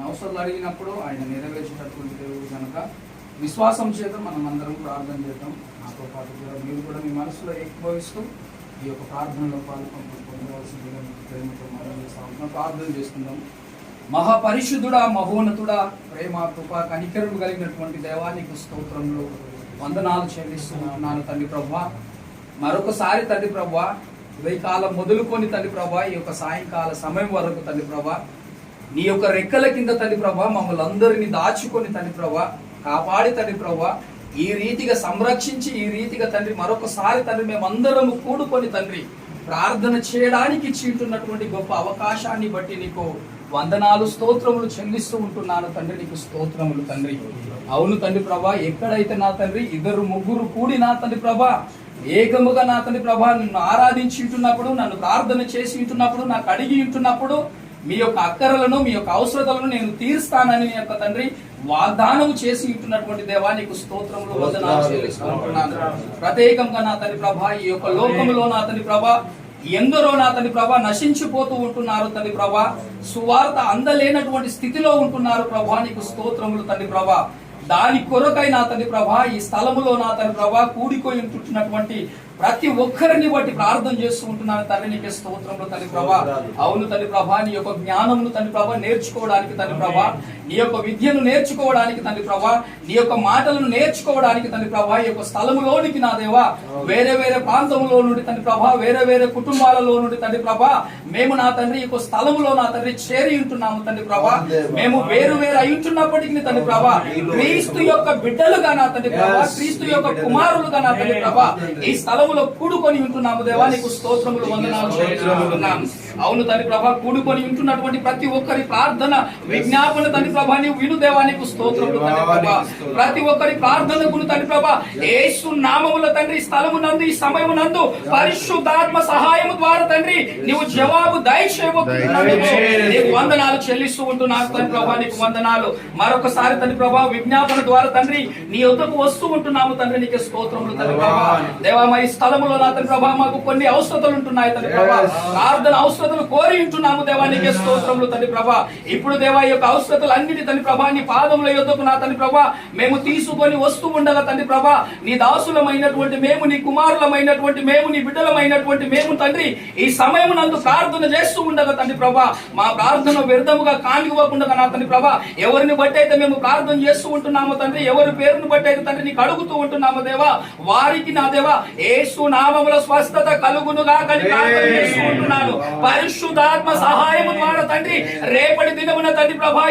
అవసరాలు అడిగినప్పుడు ఆయన నెరవేర్చేటటువంటి దేవుడు కనుక విశ్వాసం చేత మనం అందరం ప్రార్థన చేద్దాం. నాతో పాటు కూడా మీరు కూడా మీ మనసులో ఏకీభవిస్తూ ఈ యొక్క ప్రార్థనలో పొందవలసిందిగా ప్రేమతో మనం చేస్తాం. ప్రార్థన చేసుకుందాం. మహాపరిశుద్ధుడా, మహోన్నతుడా, ప్రేమ కృప కనికరుడు కలిగినటువంటి దేవానికి స్తోత్రములు వందనాలు చెల్లిస్తున్నాను తండ్రి ప్రభువా. మరొకసారి తండ్రి ప్రభువా, ఉదయకాలం మొదలుకొని తండ్రి ప్రభువా, ఈ యొక్క సాయంకాల సమయం వరకు తండ్రి ప్రభువా, నీ యొక్క రెక్కల కింద తండ్రి ప్రభువా మమ్మల్ని అందరినీ దాచుకొని తండ్రి ప్రభువా కాపాడి తండ్రి ప్రభువా ఈ రీతిగా సంరక్షించి ఈ రీతిగా తండ్రి మరొకసారి తండ్రి మేమందరము కూడుకొని తండ్రి ప్రార్థన చేయడానికి ఇచ్చినటువంటి గొప్ప అవకాశాన్ని బట్టి నీకు వందనాలు స్తోత్రములు చెల్లిస్తూ ఉంటున్నాను తండ్రి. నీకు స్తోత్రములు తండ్రి. అవును తండ్రి ప్రభా, ఎక్కడైతే నా తండ్రి ఇద్దరు ముగ్గురు కూడి నా తండ్రి ప్రభా ఏకముగా నా తండ్రి ప్రభా నిన్ను ఆరాధించి ఉంటున్నప్పుడు, నన్ను ప్రార్థన చేసి ఉంటున్నప్పుడు, నాకు అడిగి ఉంటున్నప్పుడు మీ యొక్క అక్కరలను మీ యొక్క అవసరతలను నేను తీరుస్తానని యొక్క తండ్రి వాగ్దానం చేసి ఉంటున్నటువంటి దేవా నీకు స్తోత్రములు వందనాలు చెల్లిస్తున్నాను. ప్రత్యేకంగా నా తండ్రి ప్రభా ఈ యొక్క లోకములో నా తండ్రి ప్రభా ఎందరో నా తండ్రి ప్రభా నశించిపోతూ ఉంటున్నారు తండ్రి ప్రభా, సువార్త అందలేనటువంటి స్థితిలో ఉంటున్నారు ప్రభా. నీకు స్తోత్రములు తండ్రి ప్రభా. దాని కొరకై నా తండ్రి ప్రభా ఈ స్థలములో నా తండ్రి ప్రభా కూడిపోయి ఉంటున్నటువంటి ప్రతి ఒక్కరిని బట్టి ప్రార్థన చేస్తూ ఉంటున్నాను తండ్రి. నీకే స్తోత్రములు తండ్రి ప్రభా. అవును తండ్రి ప్రభా, నీ యొక్క జ్ఞానమును తండ్రి ప్రభా నేర్చుకోవడానికి తండ్రి ప్రభా, నీ యొక్క విద్యను నేర్చుకోవడానికి తండ్రి ప్రభా, నీ యొక్క మాటలను నేర్చుకోవడానికి తండ్రి ప్రభా ఈ యొక్క స్థలములోనికి నా దేవా వేరే వేరే ప్రాంతంలో నుండి తండ్రి ప్రభా వేరే వేరే కుటుంబాలలో నుండి తండ్రి ప్రభా మేము నా తండ్రి ఈ యొక్క స్థలములో నా తండ్రి చేరి ఉంటున్నాము తండ్రి ప్రభా. మేము వేరు వేరు అయి ఉంటున్నప్పటికీ తండ్రి ప్రభా క్రీస్తు యొక్క బిడ్డలుగా నా తండ్రి ప్రభా, క్రీస్తు యొక్క కుమారులుగా నా తండ్రి ప్రభా ఈ స్థలములో కూడుకొని ఉంటున్నాము దేవా. నీకు స్తోత్రములు వందనాలు చెల్లిస్తున్నాము. అవును తండ్రి ప్రభా, కూడుకొని ఉంటున్నటువంటి ప్రతి ఒక్కరి ప్రార్థన విజ్ఞాపన తండ్రి ప్రభా నీవు విను దేవా. నీకు స్తోత్రములు తండ్రి ప్రభా. ప్రతి ఒక్కరి ప్రార్థనకు తండ్రి ప్రభా యేసు నామముల తండ్రి స్థలమునందు ఈ సమయమునందు పరిశుద్ధాత్మ సహాయము ద్వారా తండ్రి నీవు జవాబు దయచేయబోతున్నావు. నీకు వందనాలు చెల్లిస్తూ ఉంటున్నాను తండ్రి ప్రభా. నీకు వందనాలు మరొకసారి తండ్రి ప్రభా విజ్ఞాపన ద్వారా తండ్రి నీ యొద్దకు వస్తూ ఉంటున్నాము తండ్రి. నీకు స్తోత్రములు తండ్రి ప్రభా. దేవా ఈ స్థలములో నా తండ్రి ప్రభా మాకు కొన్ని అవసరతలు ఉంటున్నాయి తండ్రి ప్రభా, ప్రార్థన అవసరతలు కోరి ఉంటున్నాము దేవా. నీకే స్తోత్రములు తండ్రి ప్రభా. ఇప్పుడు దేవా ఈ యొక్క అవసరతలు అన్నిటి తండ్రి ప్రభా నీ పాదముల యొద్దకు నా తండ్రి ప్రభా మేము తీసుకొని వస్తూ ఉండగా తండ్రి ప్రభా నీ దాసులమైనటువంటి మేము, నీ కుమారులమైనటువంటి మేము, నీ బిడ్డలమైనటువంటి మేము తండ్రి ఈ సమయం నందు ప్రార్థన చేస్తూ ఉండగా తండ్రి ప్రభా మా ప్రార్థన వ్యర్థముగా కానివ్వకుండా నా తండ్రి ప్రభా ఎవరిని బట్టి అయితే మేము ప్రార్థన చేస్తూ ఉంటున్నాము తండ్రి, ఎవరి పేరును బట్టి అయితే తండ్రి నీకు అడుగుతూ ఉంటున్నాము దేవా వారికి నా దేవా యేసు నామములో స్వస్థత కలుగునుగా అని ప్రార్థన చేస్తూ ఉంటున్నాను. పరిశుద్ధాత్మ సహాయము ద్వారా తండ్రి రేపటి దినమున తండ్రి ప్రభా